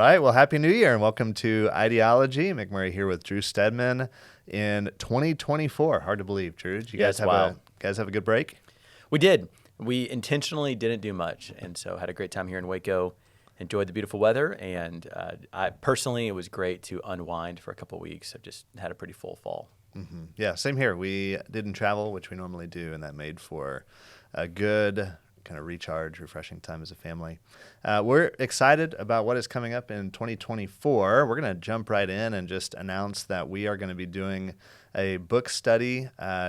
right. Well, Happy New Year and welcome to Ideology. Mick Murray here with Drew Stedman in 2024. Hard to believe, Drew. Did you guys have a good break? We did. We intentionally didn't do much, and so had a great time here in Waco. Enjoyed the beautiful weather, and it was great to unwind for a couple of weeks. I've just had a pretty full fall. Mm-hmm. Yeah, same here. We didn't travel, which we normally do, and that made for a good kind of recharge, refreshing time as a family. We're excited about what is coming up in 2024. We're going to jump right in and just announce that we are going to be doing a book study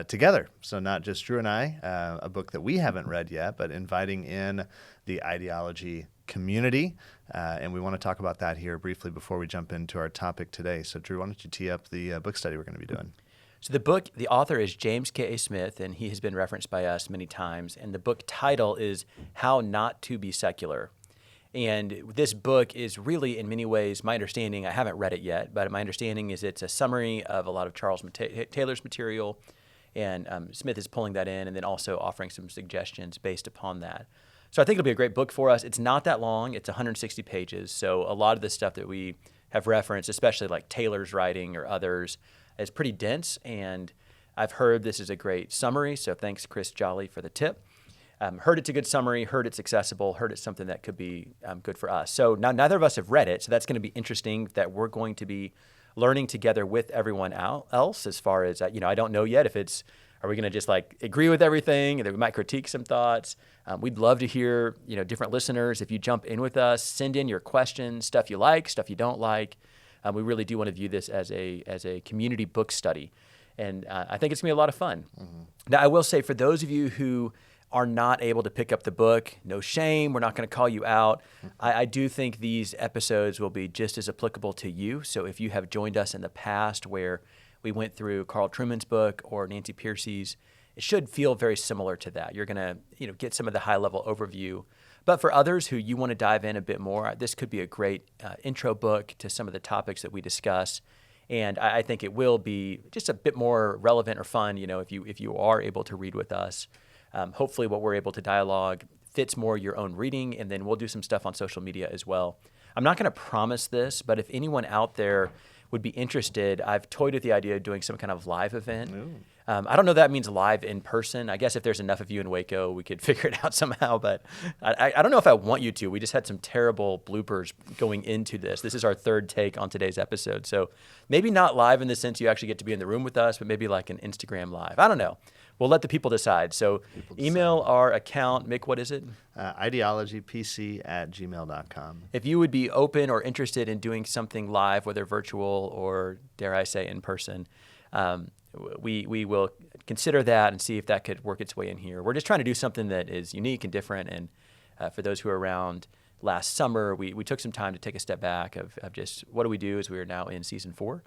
together. So not just Drew and I, a book that we haven't read yet, but inviting in the Ideology community. And we want to talk about that here briefly before we jump into our topic today. So Drew, why don't you tee up the book study we're going to be doing? So the author is James K.A. Smith, and he has been referenced by us many times. And the book title is How Not to Be Secular. And this book is really, in many ways, my understanding, I haven't read it yet, but my understanding is it's a summary of a lot of Charles Taylor's material, and Smith is pulling that in and then also offering some suggestions based upon that. So I think it'll be a great book for us. It's not that long. It's 160 pages. So a lot of the stuff that we have referenced, especially like Taylor's writing or others, is pretty dense, and I've heard this is a great summary, so thanks, Chris Jolly, for the tip. Heard it's a good summary, heard it's accessible, heard it's something that could be good for us. So now neither of us have read it, so that's going to be interesting that we're going to be learning together with everyone else as far as, I don't know yet if are we going to just like agree with everything, and we might critique some thoughts. We'd love to hear, different listeners. If you jump in with us, send in your questions, stuff you like, stuff you don't like. We really do want to view this as a community book study, and I think it's going to be a lot of fun. Mm-hmm. Now, I will say, for those of you who are not able to pick up the book, no shame. We're not going to call you out. I do think these episodes will be just as applicable to you. So if you have joined us in the past where we went through Carl Trueman's book or Nancy Pearcey's, it should feel very similar to that. You're going to get some of the high-level overview. But for others who you want to dive in a bit more, this could be a great intro book to some of the topics that we discuss. And I think it will be just a bit more relevant or fun, if you are able to read with us. Hopefully what we're able to dialogue fits more your own reading, and then we'll do some stuff on social media as well. I'm not going to promise this, but if anyone out there would be interested, I've toyed with the idea of doing some kind of live event. I don't know if that means live in person. I guess if there's enough of you in Waco, we could figure it out somehow, but I don't know if I want you to. We just had some terrible bloopers going into this. This is our third take on today's episode. So maybe not live in the sense you actually get to be in the room with us, but maybe like an Instagram live. I don't know. We'll let the people decide. So email our account. Mick, what is it? ideologypc@gmail.com. If you would be open or interested in doing something live, whether virtual or, dare I say, in person, we will consider that and see if that could work its way in here. We're just trying to do something that is unique and different. And for those who are around last summer, we took some time to take a step back of just what do we do as we are now in season 4.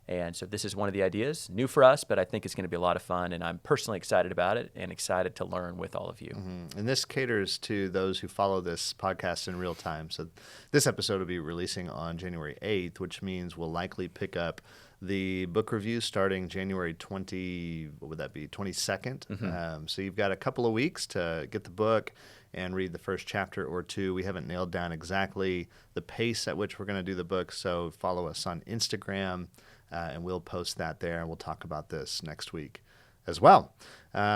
And so this is one of the ideas, new for us, but I think it's going to be a lot of fun, and I'm personally excited about it and excited to learn with all of you. Mm-hmm. And this caters to those who follow this podcast in real time. So this episode will be releasing on January 8th, which means we'll likely pick up the book review starting January 22nd. Mm-hmm. So you've got a couple of weeks to get the book and read the first chapter or two. We haven't nailed down exactly the pace at which we're going to do the book, so follow us on Instagram. And we'll post that there, and we'll talk about this next week as well.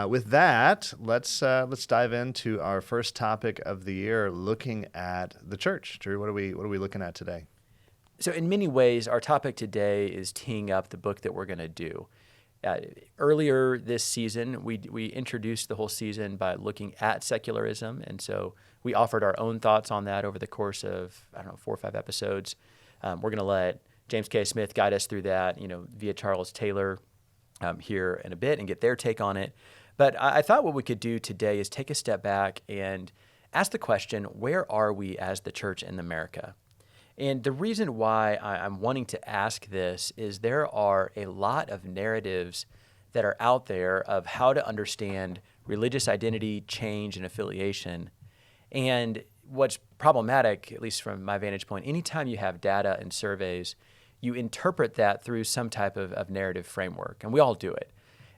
With that, let's dive into our first topic of the year, looking at the church. Drew, what are we looking at today? So in many ways, our topic today is teeing up the book that we're going to do. Earlier this season, we introduced the whole season by looking at secularism, and so we offered our own thoughts on that over the course of 4 or 5 episodes. We're going to let James K. Smith guide us through that, via Charles Taylor here in a bit and get their take on it. But I thought what we could do today is take a step back and ask the question, where are we as the church in America? And the reason why I'm wanting to ask this is there are a lot of narratives that are out there of how to understand religious identity, change, and affiliation. And what's problematic, at least from my vantage point, anytime you have data and surveys, you interpret that through some type of narrative framework, and we all do it.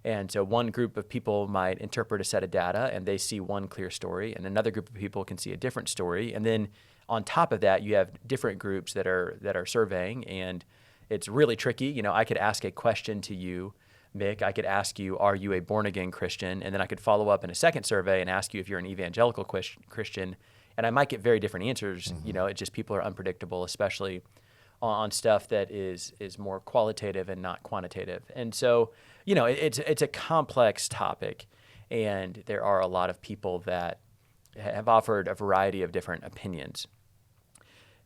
And so one group of people might interpret a set of data and they see one clear story, and another group of people can see a different story. And then on top of that, you have different groups that are surveying, and it's really tricky. You know, I could ask a question to you, Mick. I could ask you, are you a born-again Christian? And then I could follow up in a second survey and ask you if you're an evangelical Christian. And I might get very different answers. You know, it's just people are unpredictable, especially on stuff that is more qualitative and not quantitative. And so, you know, it's a complex topic, and there are a lot of people that have offered a variety of different opinions.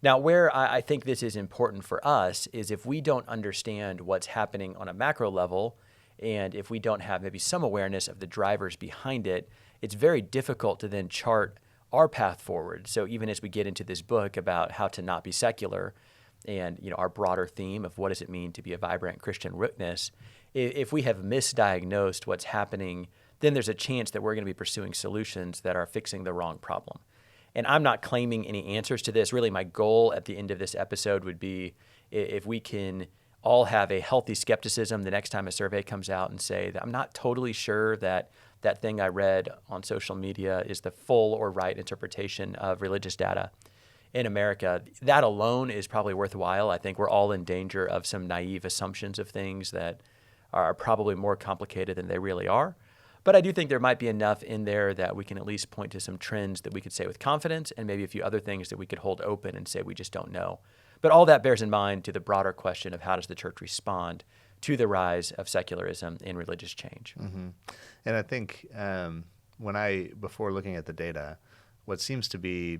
Now, where I think this is important for us is if we don't understand what's happening on a macro level, and if we don't have maybe some awareness of the drivers behind it, it's very difficult to then chart our path forward. So even as we get into this book about how to not be secular, and you know our broader theme of what does it mean to be a vibrant Christian witness, if we have misdiagnosed what's happening, then there's a chance that we're going to be pursuing solutions that are fixing the wrong problem. And I'm not claiming any answers to this. Really, my goal at the end of this episode would be if we can all have a healthy skepticism the next time a survey comes out and say that I'm not totally sure that that thing I read on social media is the full or right interpretation of religious data in America. That alone is probably worthwhile. I think we're all in danger of some naive assumptions of things that are probably more complicated than they really are. But I do think there might be enough in there that we can at least point to some trends that we could say with confidence, and maybe a few other things that we could hold open and say we just don't know. But all that bears in mind to the broader question of how does the church respond to the rise of secularism in religious change. Mm-hmm. And I think before looking at the data, what seems to be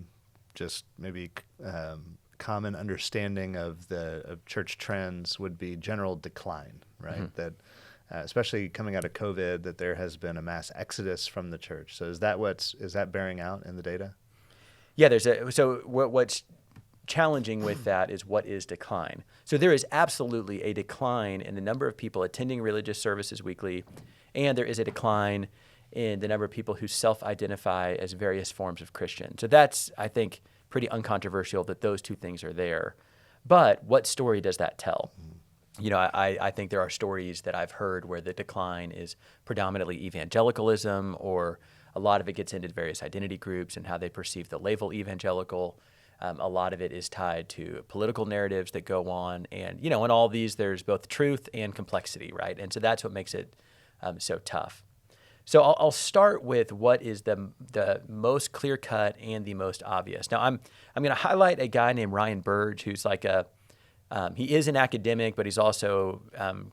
just maybe common understanding of church trends would be general decline, right? Mm-hmm. That especially coming out of COVID, that there has been a mass exodus from the church. So is that bearing out in the data? Yeah, what's challenging with that is what is decline. So there is absolutely a decline in the number of people attending religious services weekly, and there is a decline in the number of people who self-identify as various forms of Christian. So that's, I think, pretty uncontroversial that those two things are there. But what story does that tell? You know, I think there are stories that I've heard where the decline is predominantly evangelicalism, or a lot of it gets into various identity groups and how they perceive the label evangelical. A lot of it is tied to political narratives that go on. And, you know, in all these, there's both truth and complexity, right? And so that's what makes it so tough. So I'll start with what is the most clear-cut and the most obvious. Now, I'm going to highlight a guy named Ryan Burge, who's like he is an academic, but he's also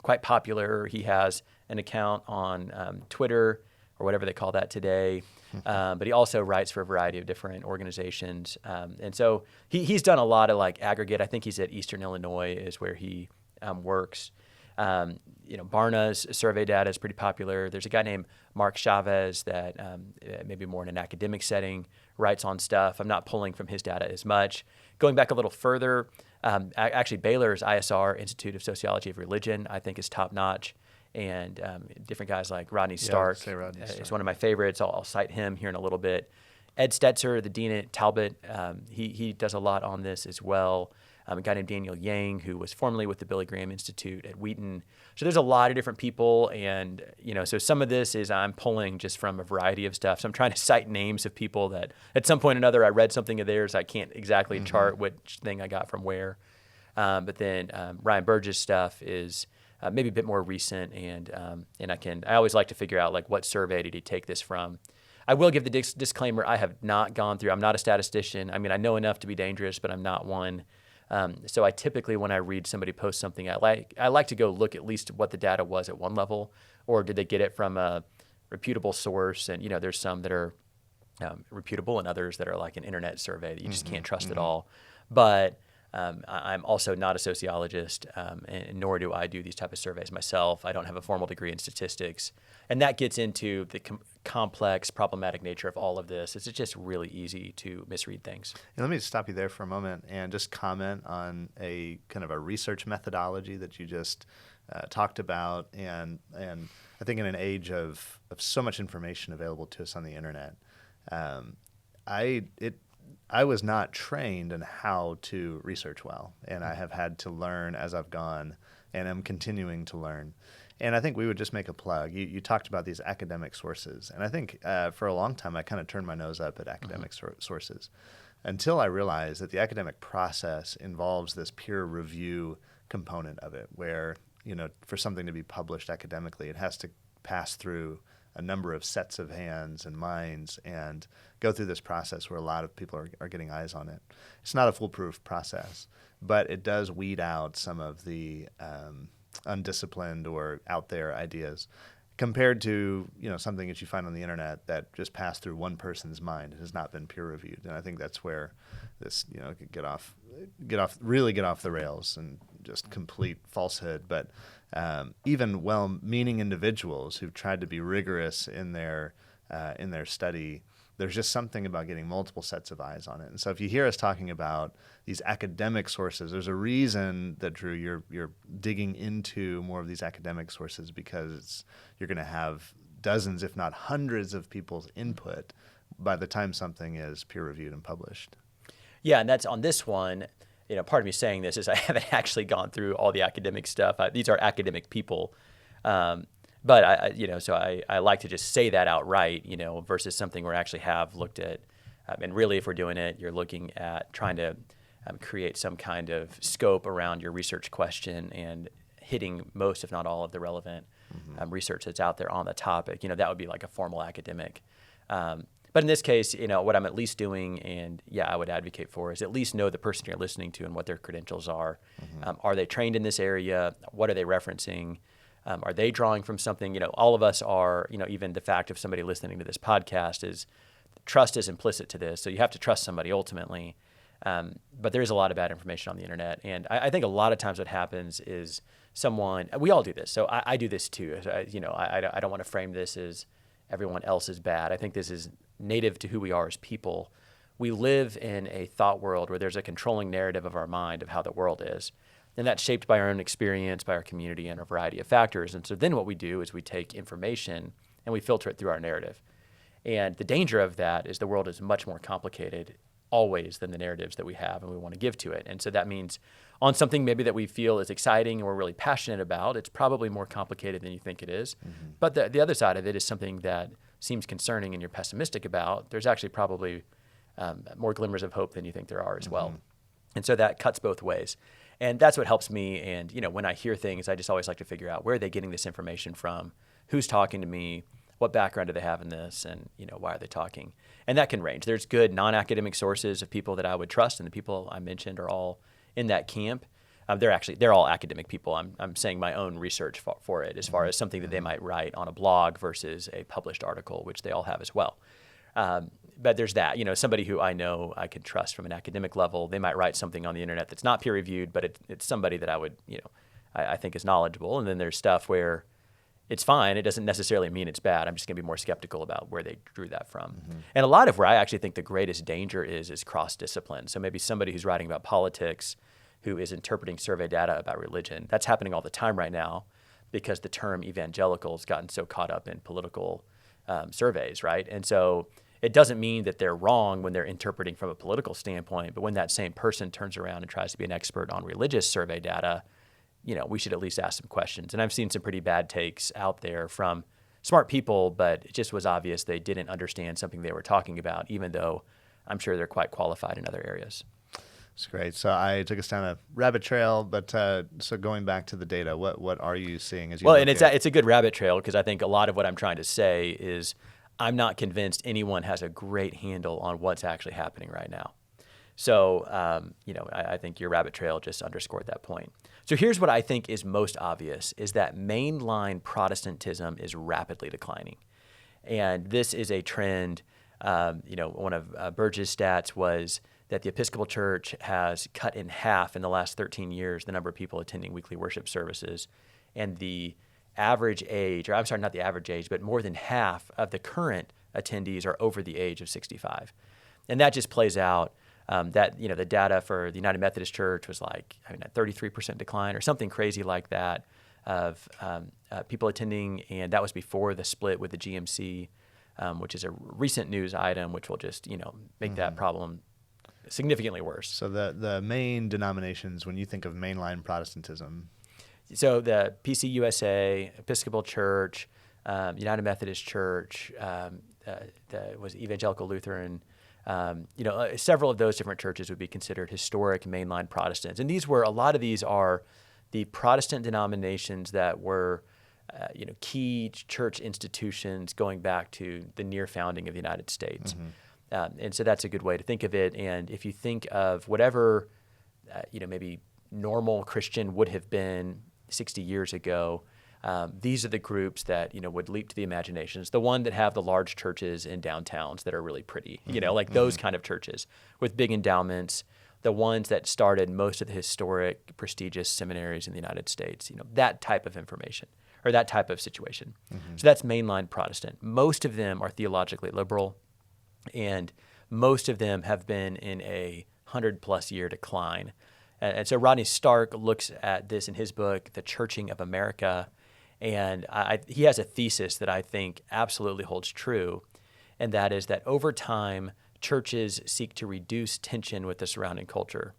quite popular. He has an account on Twitter, or whatever they call that today. But he also writes for a variety of different organizations. And so he's done a lot of like aggregate. I think he's at Eastern Illinois is where he works. You know, Barna's survey data is pretty popular. There's a guy named Mark Chavez that maybe more in an academic setting writes on stuff. I'm not pulling from his data as much. Going back a little further, actually Baylor's ISR, Institute of Sociology of Religion, I think is top notch. And different guys like Rodney Stark is one of my favorites. I'll cite him here in a little bit. Ed Stetzer, the dean at Talbot, he does a lot on this as well. A guy named Daniel Yang, who was formerly with the Billy Graham Institute at Wheaton. So there's a lot of different people, and you know, so some of this is I'm pulling just from a variety of stuff. So I'm trying to cite names of people that at some point or another I read something of theirs. I can't exactly chart which thing I got from where. But then Ryan Burge's stuff is maybe a bit more recent, and I always like to figure out like what survey did he take this from. I will give the disclaimer: I have not gone through. I'm not a statistician. I mean, I know enough to be dangerous, but I'm not one. So I typically, when I read somebody post something, I like to go look at least what the data was at one level, or did they get it from a reputable source? And you know, there's some that are reputable, and others that are like an internet survey that you just can't trust at all. But I'm also not a sociologist, and nor do I do these type of surveys myself. I don't have a formal degree in statistics, and that gets into the complex, problematic nature of all of this. It's just really easy to misread things. And let me stop you there for a moment and just comment on a kind of a research methodology that you just talked about. And I think in an age of so much information available to us on the internet, I was not trained in how to research well, and I have had to learn as I've gone, and am continuing to learn. And I think we would just make a plug. You talked about these academic sources. And I think for a long time, I kind of turned my nose up at academic sources until I realized that the academic process involves this peer review component of it, where, for something to be published academically, it has to pass through a number of sets of hands and minds and go through this process where a lot of people are getting eyes on it. It's not a foolproof process, but it does weed out some of the undisciplined or out there ideas compared to something that you find on the internet that just passed through one person's mind and has not been peer reviewed. And I think that's where this could get off the rails and just complete falsehood. But even well-meaning individuals who've tried to be rigorous in their study, there's just something about getting multiple sets of eyes on it. And so if you hear us talking about these academic sources, there's a reason that, Drew, you're digging into more of these academic sources, because you're going to have dozens, if not hundreds, of people's input by the time something is peer-reviewed and published. Yeah, and that's on this one. Part of me saying this is I haven't actually gone through all the academic stuff. These are academic people. But I like to just say that outright, versus something where I actually have looked at, and really, if we're doing it, you're looking at trying to create some kind of scope around your research question and hitting most, if not all, of the relevant research that's out there on the topic. That would be like a formal academic. But in this case, what I'm at least doing, and I would advocate for, is at least know the person you're listening to and what their credentials are. Are they trained in this area? What are they referencing? Are they drawing from something? All of us are, even the fact of somebody listening to this podcast is trust is implicit to this. So you have to trust somebody ultimately. But there is a lot of bad information on the internet. And I think a lot of times what happens is we all do this. So I do this too. I don't want to frame this as everyone else is bad. I think this is native to who we are as people. We live in a thought world where there's a controlling narrative of our mind of how the world is. And that's shaped by our own experience, by our community, and a variety of factors. And so then what we do is we take information and we filter it through our narrative. And the danger of that is the world is much more complicated always than the narratives that we have and we want to give to it. And so that means on something maybe that we feel is exciting and we're really passionate about, it's probably more complicated than you think it is. But the other side of it is something that seems concerning and you're pessimistic about. There's actually probably more glimmers of hope than you think there are as well. And so that cuts both ways. And that's what helps me. And, when I hear things, I just always like to figure out where are they getting this information from, who's talking to me, what background do they have in this, and, why are they talking? And that can range. There's good non-academic sources of people that I would trust, and the people I mentioned are all in that camp. They're all academic people. I'm saying my own research for it as far as something that they might write on a blog versus a published article, which they all have as well. But there's that, somebody who I know I can trust from an academic level. They might write something on the internet that's not peer reviewed, but it's somebody that I would, I think is knowledgeable. And then there's stuff where it's fine. It doesn't necessarily mean it's bad. I'm just going to be more skeptical about where they drew that from. And a lot of where I actually think the greatest danger is cross-discipline. So maybe somebody who's writing about politics who is interpreting survey data about religion. That's happening all the time right now because the term evangelical has gotten so caught up in political surveys, right? And so it doesn't mean that they're wrong when they're interpreting from a political standpoint, but when that same person turns around and tries to be an expert on religious survey data, we should at least ask some questions. And I've seen some pretty bad takes out there from smart people, but it just was obvious they didn't understand something they were talking about, even though I'm sure they're quite qualified in other areas. That's great. So I took us down a rabbit trail, but so going back to the data, what are you seeing as you Well, and it's a good rabbit trail because I think a lot of what I'm trying to say is I'm not convinced anyone has a great handle on what's actually happening right now. So, I think your rabbit trail just underscored that point. So here's what I think is most obvious is that mainline Protestantism is rapidly declining. And this is a trend, one of Burge's stats was that the Episcopal Church has cut in half in the last 13 years the number of people attending weekly worship services. And the average age, or I'm sorry, not the average age, but more than half of the current attendees are over the age of 65. And that just plays out that, the data for the United Methodist Church was like, a 33% decline or something crazy like that of people attending. And that was before the split with the GMC, which is a recent news item, which will just, make that problem significantly worse. So the main denominations, when you think of mainline Protestantism. So the PCUSA, Episcopal Church, United Methodist Church, was Evangelical Lutheran. Several of those different churches would be considered historic mainline Protestants. And a lot of these are the Protestant denominations that were, key church institutions going back to the near founding of the United States. And so that's a good way to think of it. And if you think of whatever, maybe normal Christian would have been 60 years ago, these are the groups that, would leap to the imaginations. The one that have the large churches in downtowns that are really pretty, those kind of churches with big endowments, the ones that started most of the historic, prestigious seminaries in the United States, that type of information or that type of situation. So that's mainline Protestant. Most of them are theologically liberal, and most of them have been in a 100-plus year decline. And so Rodney Stark looks at this in his book, The Churching of America, and he has a thesis that I think absolutely holds true, and that is that over time, churches seek to reduce tension with the surrounding culture.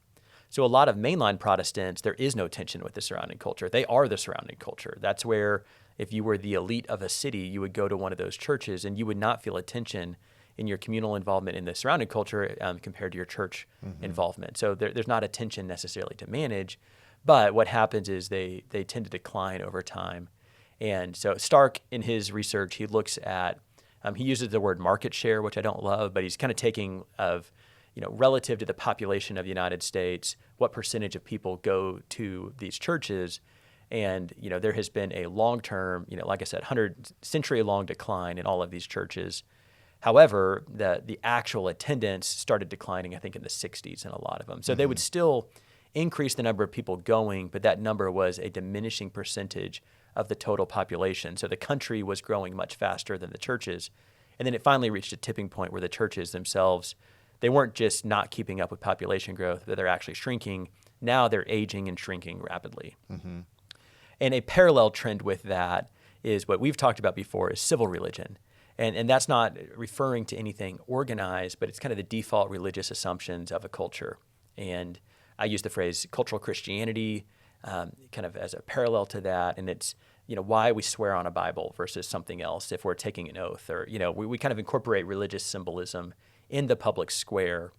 So a lot of mainline Protestants, there is no tension with the surrounding culture. They are the surrounding culture. That's where, if you were the elite of a city, you would go to one of those churches, and you would not feel a tension in your communal involvement in the surrounding culture compared to your church involvement. So there's not a tension necessarily to manage, but what happens is they tend to decline over time. And so Stark, in his research, he looks at, he uses the word market share, which I don't love, but he's kind of taking of, relative to the population of the United States, what percentage of people go to these churches. And, there has been a long-term, like I said, 100-century-long decline in all of these churches. However, the actual attendance started declining, I think, in the 60s in a lot of them. So they would still increase the number of people going, but that number was a diminishing percentage of the total population. So the country was growing much faster than the churches. And then it finally reached a tipping point where the churches themselves, they weren't just not keeping up with population growth, but they're actually shrinking. Now they're aging and shrinking rapidly. And a parallel trend with that is what we've talked about before is civil religion. And that's not referring to anything organized, but it's kind of the default religious assumptions of a culture. And I use the phrase cultural Christianity kind of as a parallel to that. And it's, why we swear on a Bible versus something else if we're taking an oath. Or, we kind of incorporate religious symbolism in the public square.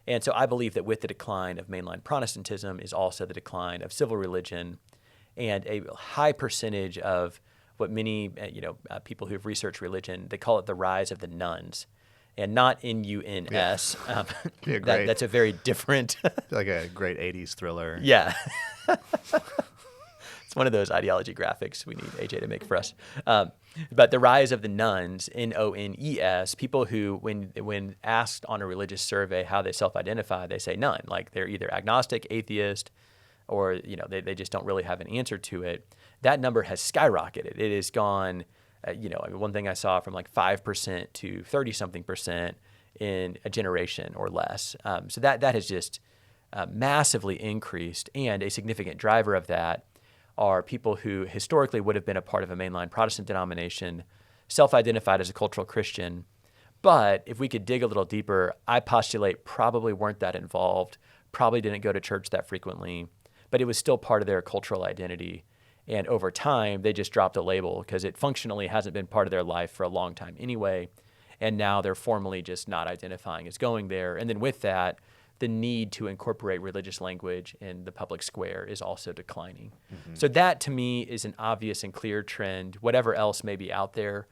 And so I believe that with the decline of mainline Protestantism is also the decline of civil religion, and a high percentage of what many people who've researched religion, they call it the rise of the nuns, and not N-U-N-S. Yeah. That's a very different. Like a great 80s thriller. Yeah. It's one of those ideology graphics we need AJ to make for us. But the rise of the nuns, N-O-N-E-S, people who, when asked on a religious survey how they self-identify, they say none. Like they're either agnostic, atheist, or they just don't really have an answer to it. That number has skyrocketed. It has gone, one thing I saw from like 5% to 30-something% in a generation or less. So that has just massively increased, and a significant driver of that are people who historically would have been a part of a mainline Protestant denomination, self-identified as a cultural Christian, but if we could dig a little deeper, I postulate probably weren't that involved, probably didn't go to church that frequently, but it was still part of their cultural identity. And over time, they just dropped a label because it functionally hasn't been part of their life for a long time anyway. And now they're formally just not identifying as going there. And then with that, the need to incorporate religious language in the public square is also declining. So that, to me, is an obvious and clear trend. Whatever else may be out there,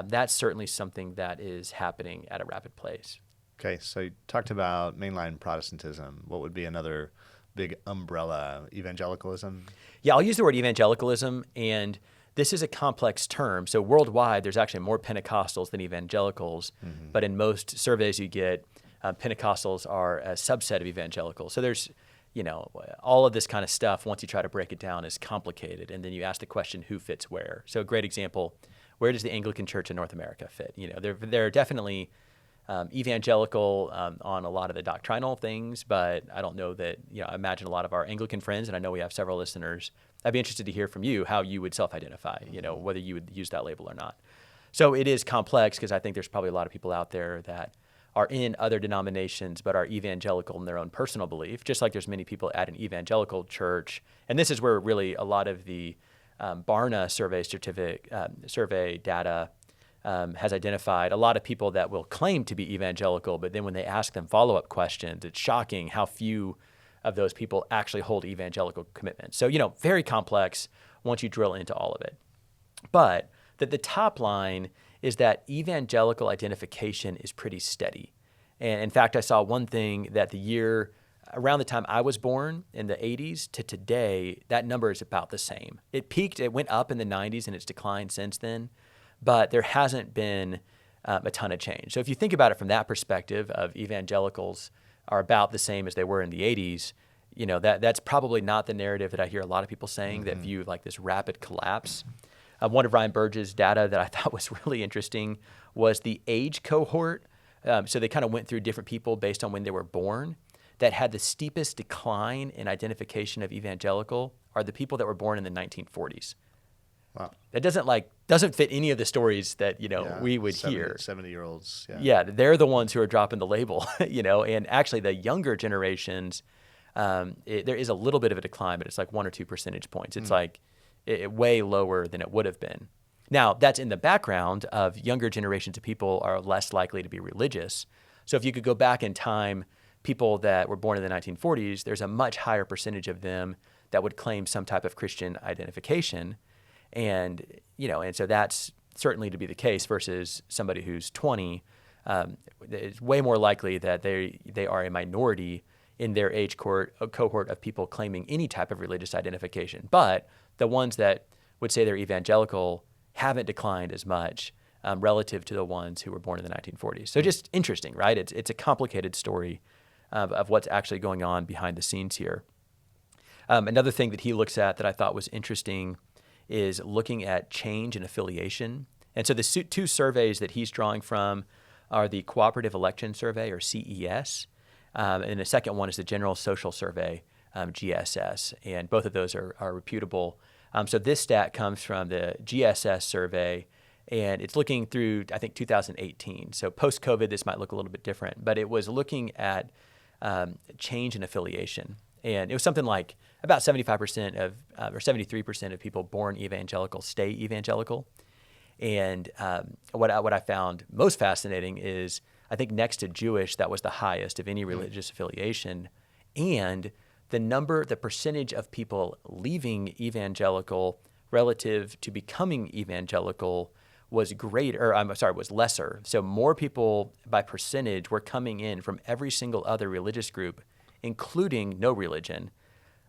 that's certainly something that is happening at a rapid pace. Okay, so you talked about mainline Protestantism. What would be another big umbrella? Evangelicalism? Yeah, I'll use the word evangelicalism, and this is a complex term. So worldwide, there's actually more Pentecostals than evangelicals, but in most surveys you get, Pentecostals are a subset of evangelicals. So there's, all of this kind of stuff, once you try to break it down, is complicated, and then you ask the question, who fits where? So a great example, where does the Anglican Church in North America fit? They're definitely evangelical on a lot of the doctrinal things, but I don't know that, I imagine a lot of our Anglican friends, and I know we have several listeners, I'd be interested to hear from you how you would self-identify, whether you would use that label or not. So it is complex because I think there's probably a lot of people out there that are in other denominations but are evangelical in their own personal belief, just like there's many people at an evangelical church. And this is where really a lot of the Barna survey data has identified a lot of people that will claim to be evangelical, but then when they ask them follow-up questions, it's shocking how few of those people actually hold evangelical commitments. So, very complex once you drill into all of it. But the top line is that evangelical identification is pretty steady. And in fact, I saw one thing that the year around the time I was born in the 80s to today, that number is about the same. It peaked, it went up in the 90s and it's declined since then, but there hasn't been a ton of change. So if you think about it from that perspective of evangelicals are about the same as they were in the 80s, that's probably not the narrative that I hear a lot of people saying that view like this rapid collapse. One of Ryan Burge's data that I thought was really interesting was the age cohort. So they kind of went through different people based on when they were born that had the steepest decline in identification of evangelical are the people that were born in the 1940s. Wow. That doesn't fit any of the stories that, we would 70, hear. 70-year-olds. Yeah, they're the ones who are dropping the label, and actually the younger generations, there is a little bit of a decline, but it's like 1 or 2 percentage points. It's way lower than it would have been. Now, that's in the background of younger generations of people are less likely to be religious. So if you could go back in time, people that were born in the 1940s, there's a much higher percentage of them that would claim some type of Christian identification. And, and so that's certainly to be the case versus somebody who's 20. It's way more likely that they are a minority in their age cohort of people claiming any type of religious identification. But the ones that would say they're evangelical haven't declined as much relative to the ones who were born in the 1940s. So just interesting, right? It's a complicated story of what's actually going on behind the scenes here. Another thing that he looks at that I thought was interesting is looking at change in affiliation. And so the two surveys that he's drawing from are the Cooperative Election Survey, or CES, and the second one is the General Social Survey, GSS, and both of those are reputable. So this stat comes from the GSS survey, and it's looking through, I think, 2018. So post-COVID, this might look a little bit different, but it was looking at change in affiliation. And it was something like about 75% or 73% of people born evangelical stay evangelical. And what I found most fascinating is, I think next to Jewish, that was the highest of any religious affiliation. And the percentage of people leaving evangelical relative to becoming evangelical was lesser. So more people by percentage were coming in from every single other religious group, including no religion,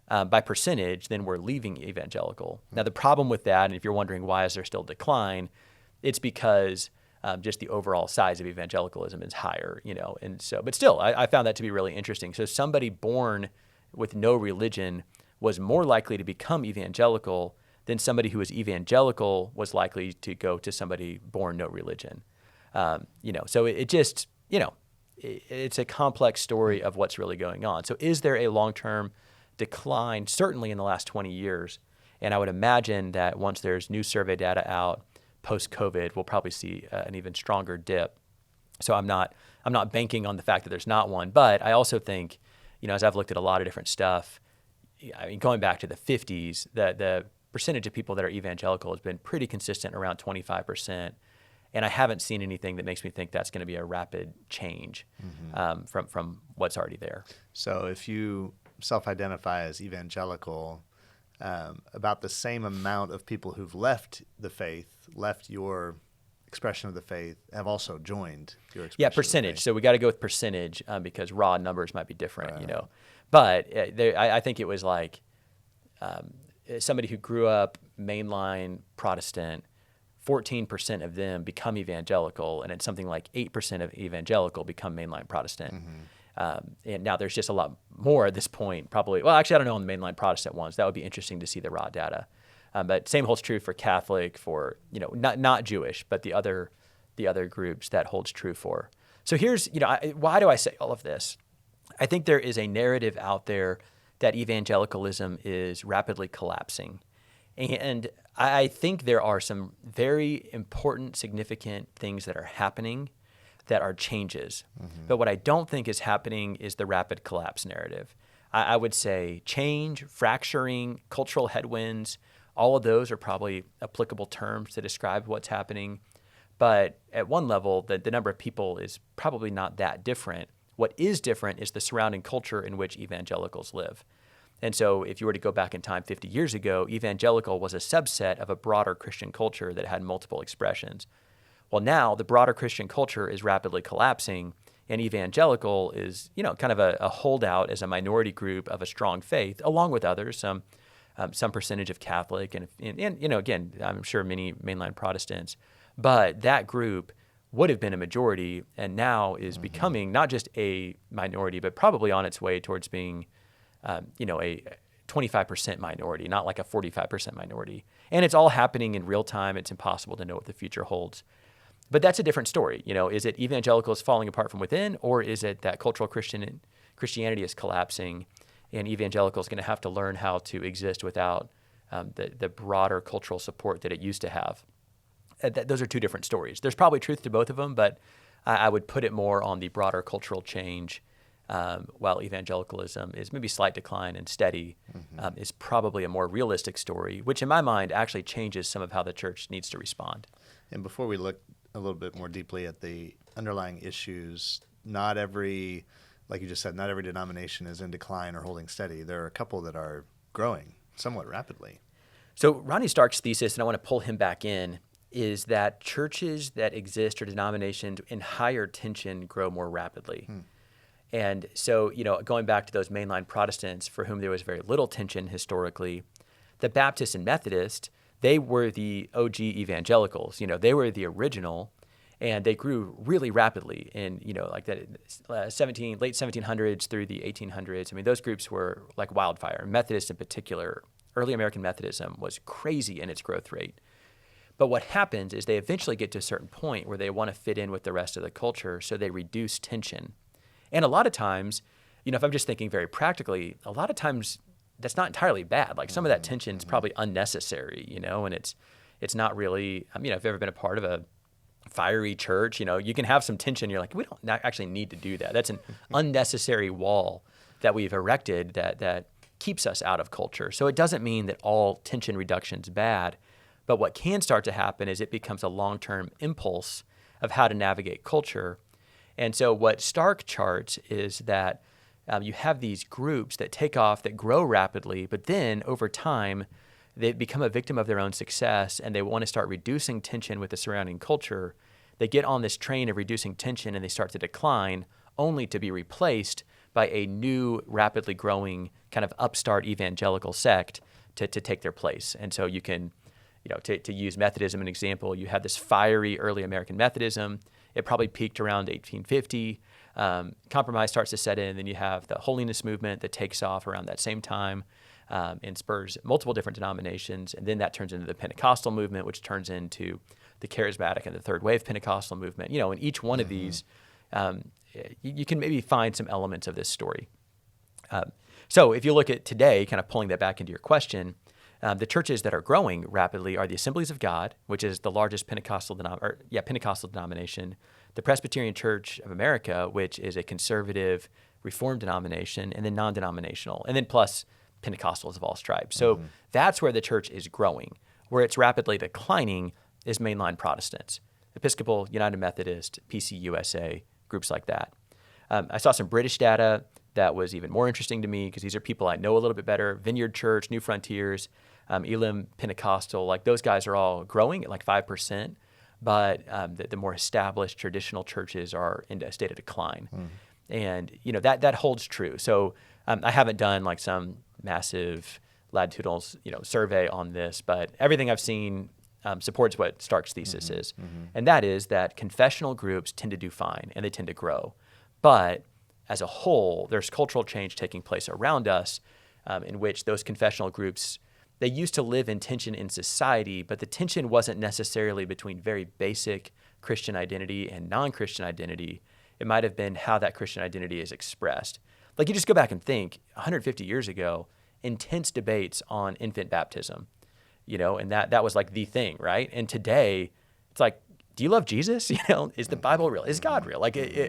by percentage than were leaving evangelical. Now, the problem with that, and if you're wondering why is there still decline, it's because just the overall size of evangelicalism is higher, and so, but still, I found that to be really interesting. So somebody born with no religion was more likely to become evangelical than somebody who was evangelical was likely to go to somebody born no religion. So it just, it's a complex story of what's really going on. So is there a long-term decline? Certainly in the last 20 years. And I would imagine that once there's new survey data out post-COVID, we'll probably see an even stronger dip. So I'm not banking on the fact that there's not one, but I also think, as I've looked at a lot of different stuff, going back to the 50s, the percentage of people that are evangelical has been pretty consistent around 25%. And I haven't seen anything that makes me think that's going to be a rapid change from what's already there. So if you self-identify as evangelical, about the same amount of people who've left the faith, left your expression of the faith, have also joined your expression. Yeah, percentage. So we got to go with percentage because raw numbers might be different, But I think it was like somebody who grew up mainline Protestant, 14% of them become evangelical, and it's something like 8% of evangelical become mainline Protestant. And now there's just a lot more at this point, probably. Well, actually, I don't know on the mainline Protestant ones. That would be interesting to see the raw data. But same holds true for Catholic, for not Jewish, but the other groups that holds true for. So here's why do I say all of this? I think there is a narrative out there that evangelicalism is rapidly collapsing, and I think there are some very important, significant things that are happening. that are changes. But what I don't think is happening is the rapid collapse narrative. I would say change, fracturing, cultural headwinds, all of those are probably applicable terms to describe what's happening. But at one level, the number of people is probably not that different. What is different is the surrounding culture in which evangelicals live. And so if you were to go back in time 50 years ago, evangelical was a subset of a broader Christian culture that had multiple expressions. Well, now the broader Christian culture is rapidly collapsing, and evangelical is, kind of a holdout as a minority group of a strong faith, along with others, some percentage of Catholic, and again, I'm sure many mainline Protestants. But that group would have been a majority, and now is becoming not just a minority, but probably on its way towards being, a 25% minority, not like a 45% minority. And it's all happening in real time. It's impossible to know what the future holds. But that's a different story. Is it evangelicals falling apart from within, or is it that cultural Christianity is collapsing, and evangelicals going to have to learn how to exist without the broader cultural support that it used to have? Those are two different stories. There's probably truth to both of them, but I would put it more on the broader cultural change, while evangelicalism is maybe slight decline and steady, is probably a more realistic story, which in my mind actually changes some of how the church needs to respond. And before we look a little bit more deeply at the underlying issues, not every, like you just said, not every denomination is in decline or holding steady. There are a couple that are growing somewhat rapidly. So Ronnie Stark's thesis, and I want to pull him back in, is that churches that exist or denominations in higher tension grow more rapidly. And so, going back to those mainline Protestants for whom there was very little tension historically, the Baptists and Methodists, they were the OG evangelicals. They were the original, and they grew really rapidly in, like that late 1700s through the 1800s. I mean, those groups were like wildfire. Methodists in particular, early American Methodism was crazy in its growth rate. But what happens is they eventually get to a certain point where they want to fit in with the rest of the culture, so they reduce tension. And a lot of times, if I'm just thinking very practically, a lot of times that's not entirely bad. Like some of that tension is probably unnecessary, and it's not really, if you've ever been a part of a fiery church, you can have some tension. You're like, we don't actually need to do that. That's an unnecessary wall that we've erected that keeps us out of culture. So it doesn't mean that all tension reduction is bad. But what can start to happen is it becomes a long-term impulse of how to navigate culture. And so what Stark charts is that you have these groups that take off, that grow rapidly, but then over time, they become a victim of their own success, and they want to start reducing tension with the surrounding culture. They get on this train of reducing tension, and they start to decline, only to be replaced by a new, rapidly growing kind of upstart evangelical sect to take their place. And so you can, to use Methodism as an example, you had this fiery early American Methodism. It probably peaked around 1850. Compromise starts to set in. Then you have the holiness movement that takes off around that same time and spurs multiple different denominations. And then that turns into the Pentecostal movement, which turns into the charismatic and the third wave Pentecostal movement. In each one of these, you can maybe find some elements of this story. So if you look at today, kind of pulling that back into your question, the churches that are growing rapidly are the Assemblies of God, which is the largest Pentecostal denomination, the Presbyterian Church of America, which is a conservative Reformed denomination, and then non-denominational, and then plus Pentecostals of all stripes. So that's where the church is growing. Where it's rapidly declining is mainline Protestants, Episcopal, United Methodist, PCUSA, groups like that. I saw some British data that was even more interesting to me because these are people I know a little bit better. Vineyard Church, New Frontiers, Elim Pentecostal, like those guys are all growing at like 5%, but the more established traditional churches are in a state of decline. And, that holds true. So I haven't done like some massive latitudinal, survey on this, but everything I've seen supports what Stark's thesis is. And that is that confessional groups tend to do fine and they tend to grow. But as a whole, there's cultural change taking place around us in which those confessional groups, they used to live in tension in society, but the tension wasn't necessarily between very basic Christian identity and non-Christian identity. It might have been how that Christian identity is expressed. Like you just go back and think, 150 years ago, intense debates on infant baptism, and that was like the thing, right? And today, it's like, do you love Jesus? Is the Bible real? Is God real?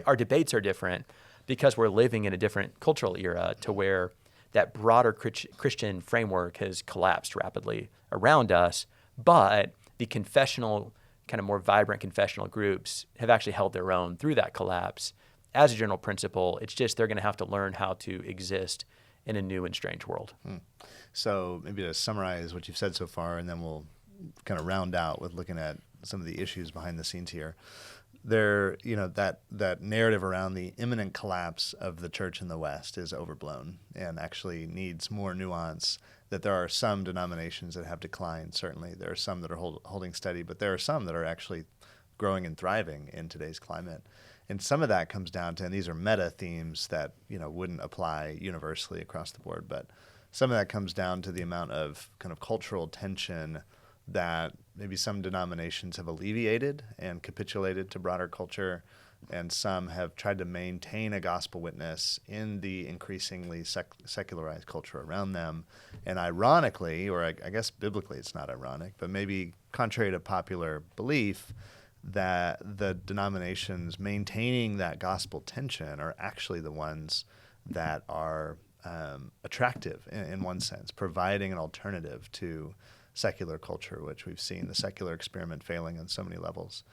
Our debates are different because we're living in a different cultural era to where that broader Christian framework has collapsed rapidly around us, but the confessional, kind of more vibrant confessional groups have actually held their own through that collapse. As a general principle, it's just they're going to have to learn how to exist in a new and strange world. So maybe to summarize what you've said so far, and then we'll kind of round out with looking at some of the issues behind the scenes here. That narrative around the imminent collapse of the church in the West is overblown and actually needs more nuance. That there are some denominations that have declined, certainly. There are some that are holding steady, but there are some that are actually growing and thriving in today's climate. And some of that comes down to, and these are meta themes that wouldn't apply universally across the board, but some of that comes down to the amount of kind of cultural tension that maybe some denominations have alleviated and capitulated to broader culture, and some have tried to maintain a gospel witness in the increasingly secularized culture around them. And ironically, or I guess biblically it's not ironic, but maybe contrary to popular belief, that the denominations maintaining that gospel tension are actually the ones that are attractive in one sense, providing an alternative to secular culture, which we've seen the secular experiment failing on so many levels.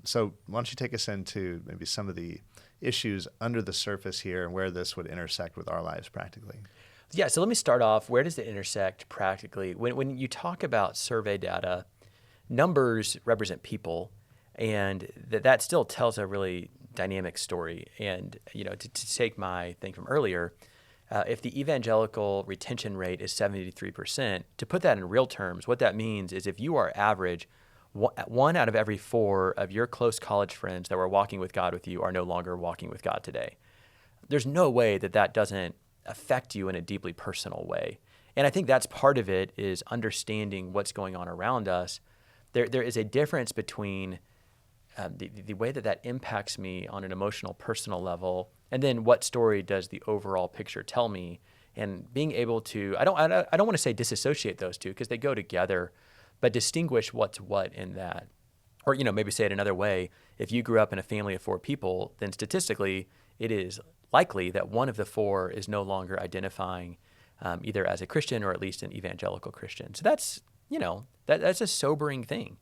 So why don't you take us into maybe some of the issues under the surface here and where this would intersect with our lives practically? Yeah, so let me start off. Where does it intersect practically? When you talk about survey data, numbers represent people, and that still tells a really dynamic story. And to take my thing from earlier, if the evangelical retention rate is 73%, to put that in real terms, what that means is if you are average, 1 out of every 4 of your close college friends that were walking with God with you are no longer walking with God today. There's no way that doesn't affect you in a deeply personal way. And I think that's part of it, is understanding what's going on around us. There is a difference between the way that impacts me on an emotional, personal level, and then what story does the overall picture tell me, and being able to, I don't want to say disassociate those two because they go together, but distinguish what's what in that. Or, maybe say it another way. If you grew up in a family of 4 people, then statistically, it is likely that 1 of the 4 is no longer identifying either as a Christian or at least an evangelical Christian. So that's, that's a sobering thing.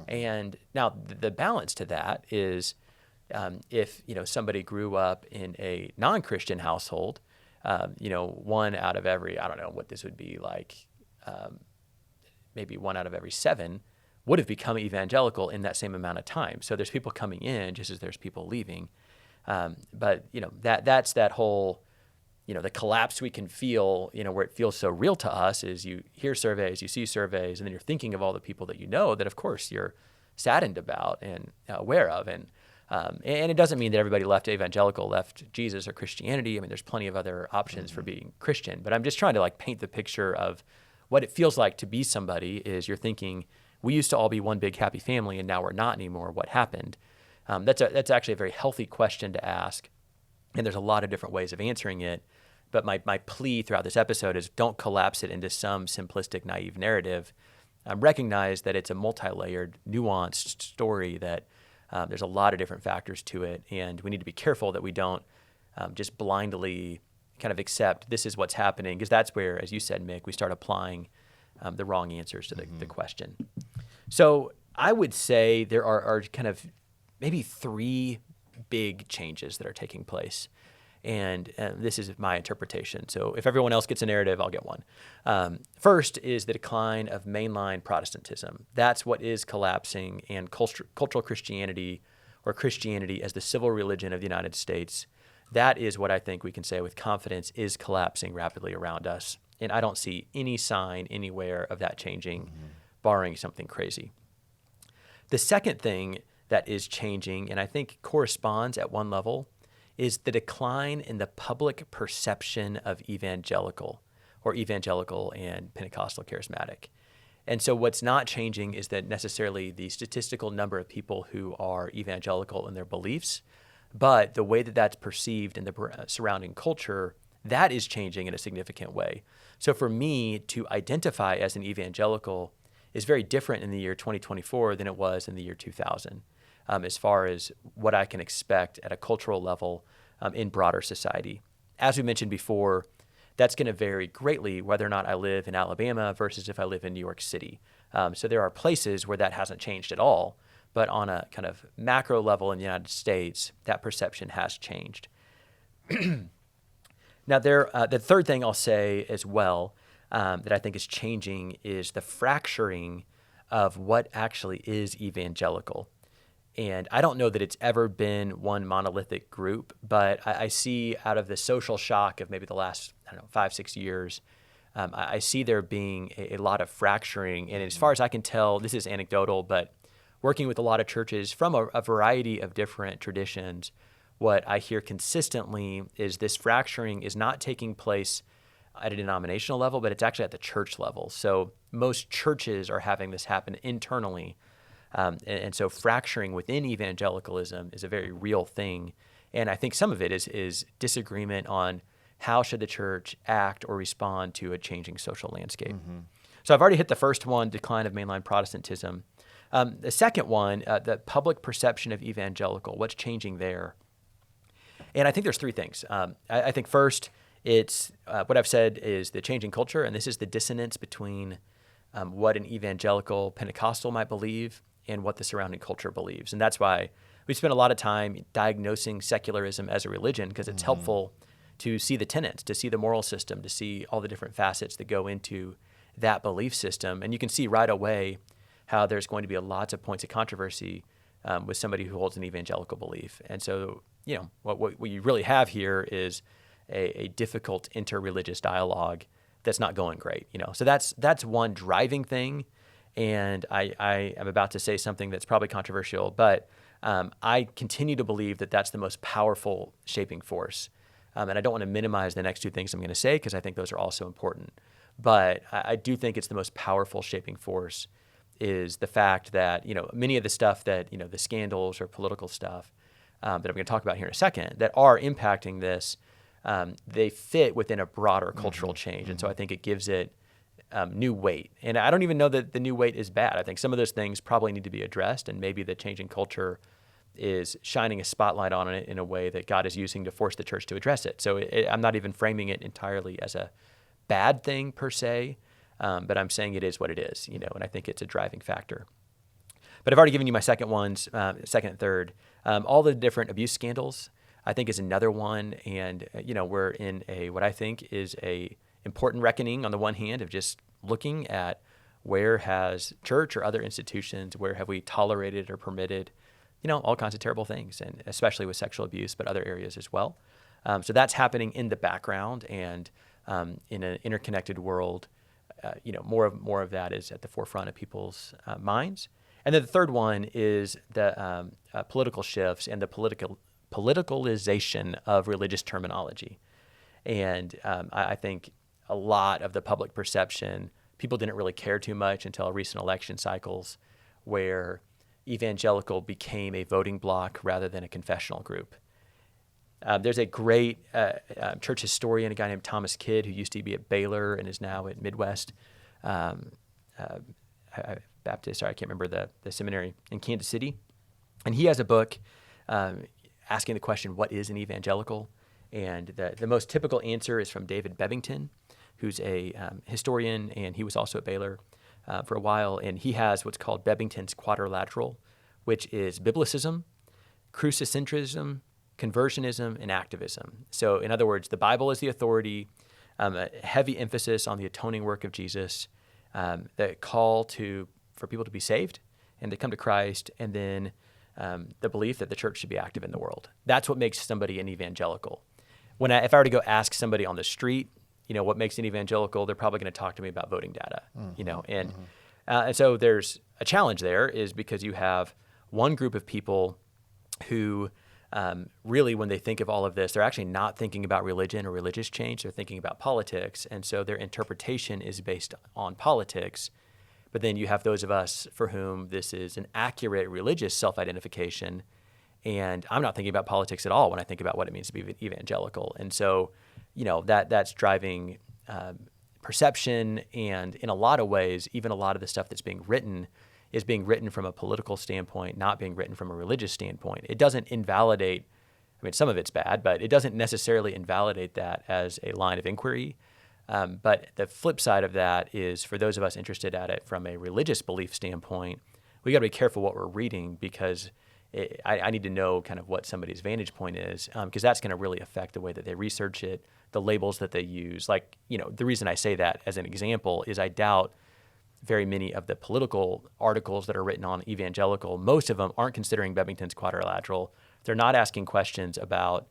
And now the balance to that is if, somebody grew up in a non-Christian household, 1 out of every, I don't know what this would be like, maybe 1 out of every 7 would have become evangelical in that same amount of time. So there's people coming in just as there's people leaving. But that's that whole, the collapse we can feel, where it feels so real to us is you hear surveys, you see surveys, and then you're thinking of all the people that that of course you're saddened about and aware of. And it doesn't mean that everybody left Jesus or Christianity. I mean, there's plenty of other options for being Christian, but I'm just trying to paint the picture of what it feels like to be somebody. Is you're thinking, we used to all be one big happy family and now we're not anymore. What happened? That's actually a very healthy question to ask. And there's a lot of different ways of answering it. But my plea throughout this episode is don't collapse it into some simplistic, naive narrative. Recognize that it's a multi-layered, nuanced story, that there's a lot of different factors to it. And we need to be careful that we don't just blindly kind of accept this is what's happening, because that's where, as you said, Mick, we start applying the wrong answers to the question. So I would say there are kind of maybe 3 big changes that are taking place. And this is my interpretation. So if everyone else gets a narrative, I'll get one. First is the decline of mainline Protestantism. That's what is collapsing, and cultural Christianity, or Christianity as the civil religion of the United States, that is what I think we can say with confidence is collapsing rapidly around us. And I don't see any sign anywhere of that changing, barring something crazy. The second thing that is changing, and I think corresponds at one level, is the decline in the public perception of evangelical and Pentecostal charismatic. And so what's not changing is that necessarily the statistical number of people who are evangelical in their beliefs, but the way that that's perceived in the surrounding culture, that is changing in a significant way. So for me to identify as an evangelical is very different in the year 2024 than it was in the year 2000, as far as what I can expect at a cultural level in broader society. As we mentioned before, that's going to vary greatly whether or not I live in Alabama versus if I live in New York City. So there are places where that hasn't changed at all, but on a kind of macro level in the United States, that perception has changed. Now, the third thing I'll say as well that I think is changing is the fracturing of what actually is evangelical. And I don't know that it's ever been one monolithic group, but I see out of the social shock of maybe the last, 5-6 years, I see there being a lot of fracturing. And as far as I can tell, this is anecdotal, but working with a lot of churches from a variety of different traditions, what I hear consistently is this fracturing is not taking place at a denominational level, but it's actually at the church level. So most churches are having this happen internally. And so fracturing within evangelicalism is a very real thing. And I think some of it is disagreement on how should the church act or respond to a changing social landscape. Mm-hmm. So I've already hit the first one, decline of mainline Protestantism. The second one, the public perception of evangelical, what's changing there? And I think there's three things. I think first, it's what I've said is the changing culture, and this is the dissonance between what an evangelical Pentecostal might believe and what the surrounding culture believes. And that's why we spend a lot of time diagnosing secularism as a religion, because it's helpful to see the tenets, to see the moral system, to see all the different facets that go into that belief system. And you can see right away how there's going to be lots of points of controversy with somebody who holds an evangelical belief. And so, what you really have here is a difficult interreligious dialogue that's not going great. So that's one driving thing. And I am about to say something that's probably controversial, but I continue to believe that that's the most powerful shaping force. And I don't want to minimize the next two things I'm going to say, because I think those are also important. But I do think it's the most powerful shaping force is the fact that, many of the stuff that, the scandals or political stuff that I'm going to talk about here in a second that are impacting this, they fit within a broader cultural change. And so I think it gives it new weight. And I don't even know that the new weight is bad. I think some of those things probably need to be addressed, and maybe the changing culture is shining a spotlight on it in a way that God is using to force the church to address it. So I'm not even framing it entirely as a bad thing per se, but I'm saying it is what it is, and I think it's a driving factor. But I've already given you my second ones, second and third. All the different abuse scandals, I think, is another one. And, we're in what I think is a important reckoning on the one hand of just looking at where has church or other institutions, where have we tolerated or permitted, all kinds of terrible things, and especially with sexual abuse, but other areas as well. So that's happening in the background, and in an interconnected world, more of that is at the forefront of people's minds. And then the third one is the political shifts and the politicalization of religious terminology. And I think a lot of the public perception, people didn't really care too much until recent election cycles, where evangelical became a voting bloc rather than a confessional group. There's a great church historian, a guy named Thomas Kidd, who used to be at Baylor and is now at Midwest Baptist, I can't remember the seminary in Kansas City. And he has a book asking the question, what is an evangelical? And the most typical answer is from David Bebbington, who's a historian, and he was also at Baylor for a while. And he has what's called Bebbington's quadrilateral, which is biblicism, crucicentrism, conversionism, and activism. So in other words, the Bible is the authority, a heavy emphasis on the atoning work of Jesus, the call for people to be saved and to come to Christ, and then the belief that the church should be active in the world. That's what makes somebody an evangelical. If I were to go ask somebody on the street, what makes an evangelical, they're probably going to talk to me about voting data, and so there's a challenge there, is because you have one group of people who really, when they think of all of this, they're actually not thinking about religion or religious change. They're thinking about politics. And so their interpretation is based on politics. But then you have those of us for whom this is an accurate religious self-identification. And I'm not thinking about politics at all when I think about what it means to be evangelical. And so, that's driving perception, and in a lot of ways, even a lot of the stuff that's being written is being written from a political standpoint, not being written from a religious standpoint. It doesn't invalidate, I mean, some of it's bad, but it doesn't necessarily invalidate that as a line of inquiry. But the flip side of that is, for those of us interested at it from a religious belief standpoint, we got to be careful what we're reading, because I need to know kind of what somebody's vantage point is, because that's going to really affect the way that they research it, the labels that they use. Like, the reason I say that as an example is I doubt very many of the political articles that are written on evangelical, most of them aren't considering Bebbington's Quadrilateral. They're not asking questions about,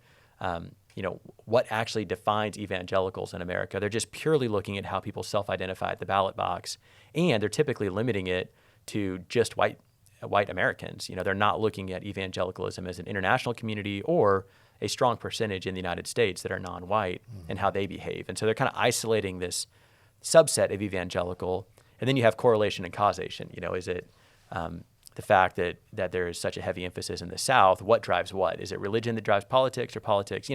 what actually defines evangelicals in America. They're just purely looking at how people self-identify at the ballot box, and they're typically limiting it to just white Americans. They're not looking at evangelicalism as an international community or a strong percentage in the United States that are non-white and how they behave. And so they're kind of isolating this subset of evangelical. And then you have correlation and causation. Is it the fact that there is such a heavy emphasis in the South? What drives what? Is it religion that drives politics, or politics?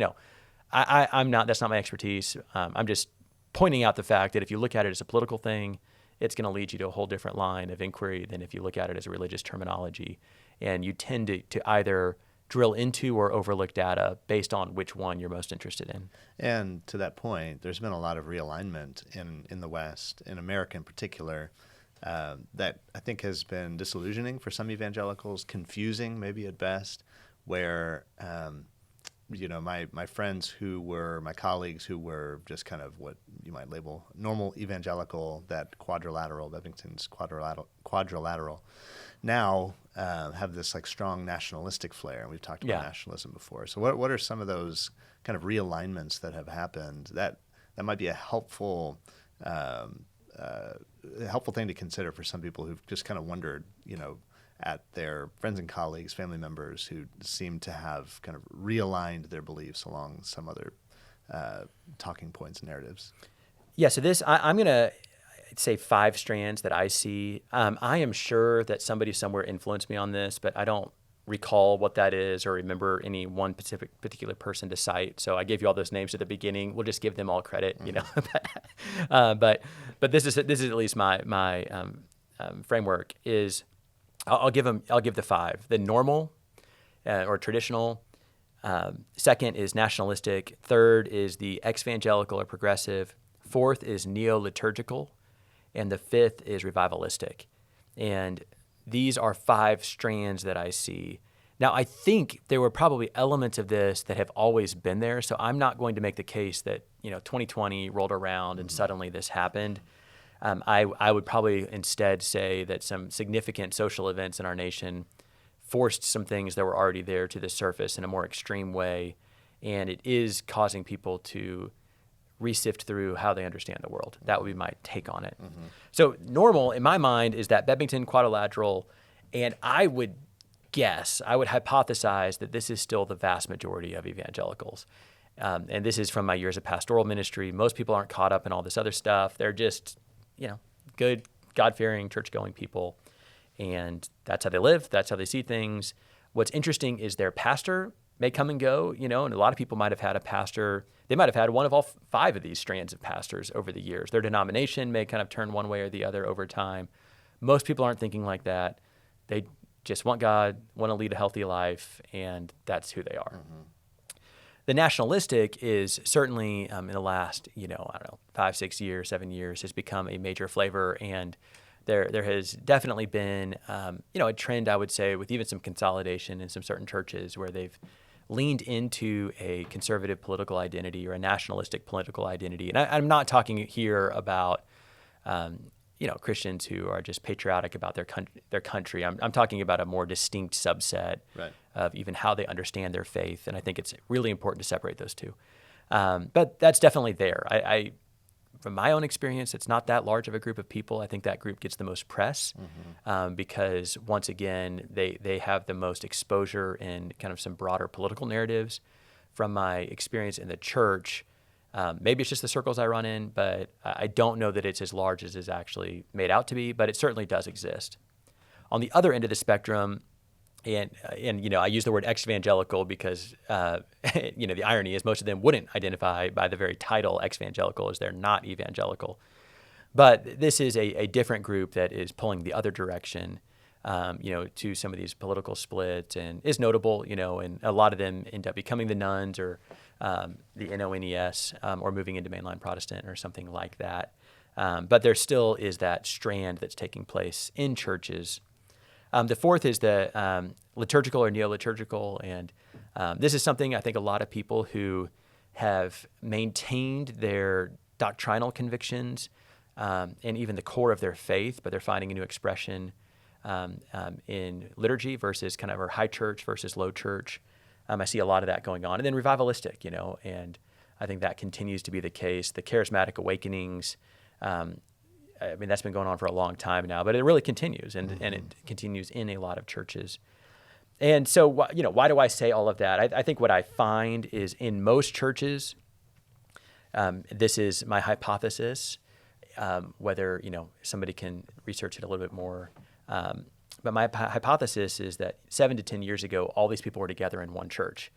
I'm not. That's not my expertise. I'm just pointing out the fact that if you look at it as a political thing, it's going to lead you to a whole different line of inquiry than if you look at it as a religious terminology. And you tend to either drill into or overlook data based on which one you're most interested in. And to that point, there's been a lot of realignment in the West, in America in particular, that I think has been disillusioning for some evangelicals, confusing maybe at best, where my friends who were my colleagues who were just kind of what you might label normal evangelical, that Bebbington's quadrilateral, now have this like strong nationalistic flair, and we've talked about nationalism before. So what are some of those kind of realignments that have happened that might be a helpful thing to consider for some people who've just kind of wondered, at their friends and colleagues, family members who seem to have kind of realigned their beliefs along some other talking points and narratives? Yeah, so I'm going to say 5 strands that I see. I am sure that somebody somewhere influenced me on this, but I don't recall what that is or remember any one particular person to cite. So I gave you all those names at the beginning. We'll just give them all credit, but this is at least my framework is I'll give the 5. The normal or traditional. Second is nationalistic. Third is the ex-evangelical or progressive. Fourth is neo-liturgical. And the 5th is revivalistic. And these are 5 strands that I see. Now, I think there were probably elements of this that have always been there, so I'm not going to make the case that 2020 rolled around and suddenly this happened. I would probably instead say that some significant social events in our nation forced some things that were already there to the surface in a more extreme way, and it is causing people to re-sift through how they understand the world. That would be my take on it. Mm-hmm. So normal, in my mind, is that Bebbington Quadrilateral, and I would hypothesize that this is still the vast majority of evangelicals. And this is from my years of pastoral ministry. Most people aren't caught up in all this other stuff. They're just, good, God-fearing, church-going people. And that's how they live. That's how they see things. What's interesting is their pastor may come and go, and a lot of people might have had a pastor. They might have had one of all 5 of these strands of pastors over the years. Their denomination may kind of turn one way or the other over time. Most people aren't thinking like that. They just want God, want to lead a healthy life, and that's who they are. Mm-hmm. The nationalistic is certainly in the last, 5, 6 years, 7 years has become a major flavor, and there has definitely been, a trend, I would say, with even some consolidation in some certain churches where they've leaned into a conservative political identity or a nationalistic political identity. And I'm not talking here about, Christians who are just patriotic about their country. I'm talking about a more distinct subset of even how they understand their faith. And I think it's really important to separate those two. But that's definitely there. I from my own experience, it's not that large of a group of people. I think that group gets the most press because, once again, they have the most exposure in kind of some broader political narratives. From my experience in the church, maybe it's just the circles I run in, but I don't know that it's as large as it's actually made out to be, but it certainly does exist. On the other end of the spectrum, And I use the word ex-evangelical because the irony is most of them wouldn't identify by the very title ex-evangelical as they're not evangelical. But this is a different group that is pulling the other direction, to some of these political splits, and is notable, and a lot of them end up becoming the nuns or the NONES, or moving into mainline Protestant or something like that. But there still is that strand that's taking place in churches. The fourth is the liturgical or neo-liturgical, and this is something I think a lot of people who have maintained their doctrinal convictions and even the core of their faith, but they're finding a new expression in liturgy versus kind of our high church versus low church. I see a lot of that going on. And then revivalistic, and I think that continues to be the case. The charismatic awakenings, that's been going on for a long time now, but it really continues, and it continues in a lot of churches. And so, why do I say all of that? I think what I find is in most churches, this is my hypothesis, whether, somebody can research it a little bit more. But my hypothesis is that 7 to 10 years ago, all these people were together in one church.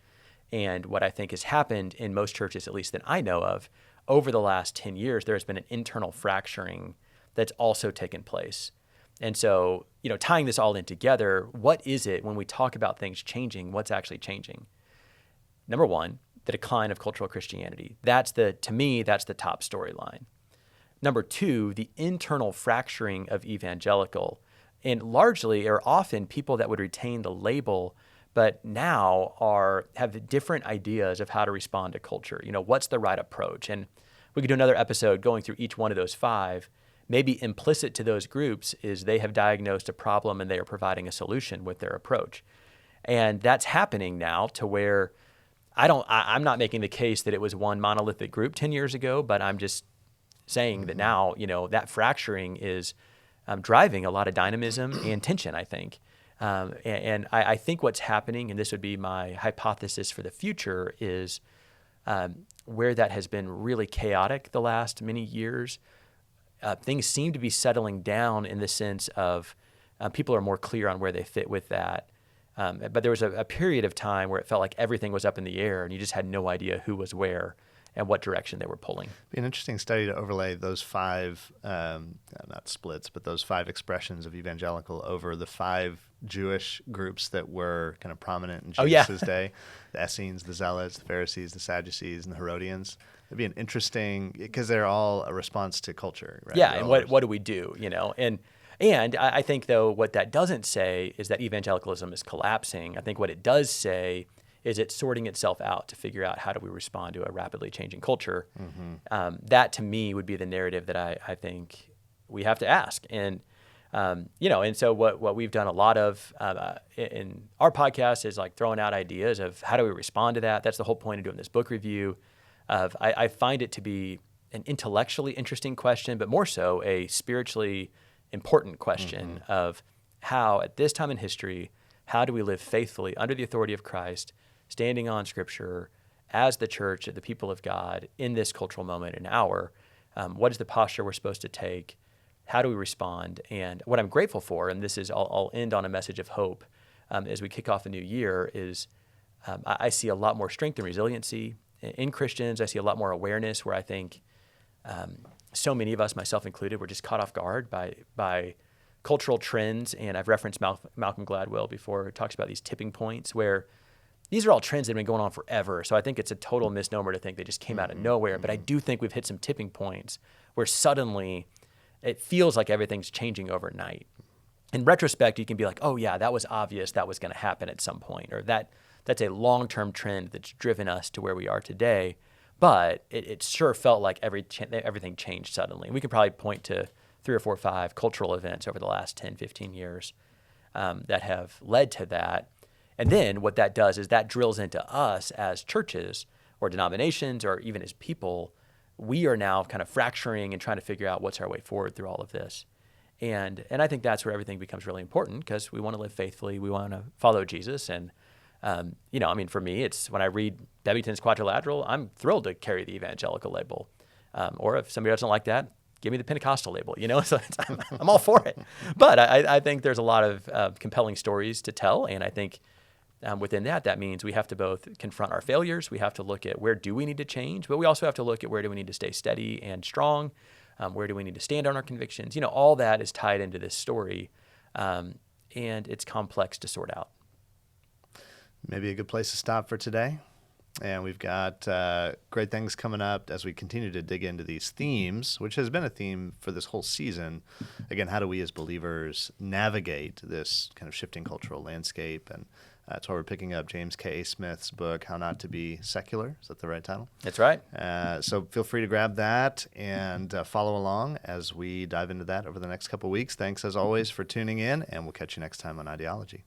And what I think has happened in most churches, at least that I know of, over the last 10 years, there has been an internal fracturing that's also taken place. And so, tying this all in together, what is it when we talk about things changing, what's actually changing? Number one, the decline of cultural Christianity. To me, that's the top storyline. Number two, the internal fracturing of evangelical, and largely are often people that would retain the label, but now have different ideas of how to respond to culture. What's the right approach? And we could do another episode going through each one of those 5. Maybe implicit to those groups is they have diagnosed a problem and they are providing a solution with their approach. And that's happening now to where I'm not making the case that it was one monolithic group 10 years ago, but I'm just saying that now, that fracturing is driving a lot of dynamism and tension, I think. And I think what's happening, and this would be my hypothesis for the future, is where that has been really chaotic the last many years. Things seem to be settling down in the sense of people are more clear on where they fit with that. But there was a period of time where it felt like everything was up in the air and you just had no idea who was where and what direction they were pulling. It'd be an interesting study to overlay those 5, not splits, but those 5 expressions of evangelical over the 5 Jewish groups that were kind of prominent in Jesus' day. The Essenes, the Zealots, the Pharisees, the Sadducees, and the Herodians. It'd be an interesting, because they're all a response to culture, right? Yeah, and what do we do, And I think, though, what that doesn't say is that evangelicalism is collapsing. I think what it does say is it's sorting itself out to figure out how do we respond to a rapidly changing culture. That, to me, would be the narrative that I think we have to ask. And, and so what we've done a lot of in our podcast is like throwing out ideas of how do we respond to that. That's the whole point of doing this book review. I find it to be an intellectually interesting question, but more so a spiritually important question of how, at this time in history, how do we live faithfully under the authority of Christ, standing on Scripture as the church, the people of God, in this cultural moment and hour? What is the posture we're supposed to take? How do we respond? And what I'm grateful for, and this is, I'll end on a message of hope as we kick off the new year, is I see a lot more strength and resiliency in Christians. I see a lot more awareness where I think so many of us, myself included, were just caught off guard by cultural trends. And I've referenced Malcolm Gladwell before, who talks about these tipping points where these are all trends that have been going on forever. So I think it's a total misnomer to think they just came out of nowhere. But I do think we've hit some tipping points where suddenly it feels like everything's changing overnight. In retrospect, you can be like, oh yeah, that was obvious that was going to happen at some point, or that's a long-term trend that's driven us to where we are today. But it sure felt like everything changed suddenly. We can probably point to 3 or 4 or 5 cultural events over the last 10, 15 years that have led to that. And then what that does is that drills into us as churches or denominations or even as people. We are now kind of fracturing and trying to figure out what's our way forward through all of this. And I think that's where everything becomes really important, because we want to live faithfully. We want to follow Jesus. And, for me, it's when I read Bebbington's Quadrilateral, I'm thrilled to carry the evangelical label. Or if somebody doesn't like that, give me the Pentecostal label, So I'm all for it. But I think there's a lot of compelling stories to tell, and I think within that means we have to both confront our failures. We have to look at where do we need to change, but we also have to look at where do we need to stay steady and strong. Where do we need to stand on our convictions? All that is tied into this story, and it's complex to sort out. Maybe a good place to stop for today. And we've got great things coming up as we continue to dig into these themes, which has been a theme for this whole season. Again, how do we as believers navigate this kind of shifting cultural landscape? And that's why we're picking up James K. Smith's book, How Not to Be Secular. Is that the right title? That's right. So feel free to grab that and follow along as we dive into that over the next couple of weeks. Thanks, as always, for tuning in, and we'll catch you next time on Ideology.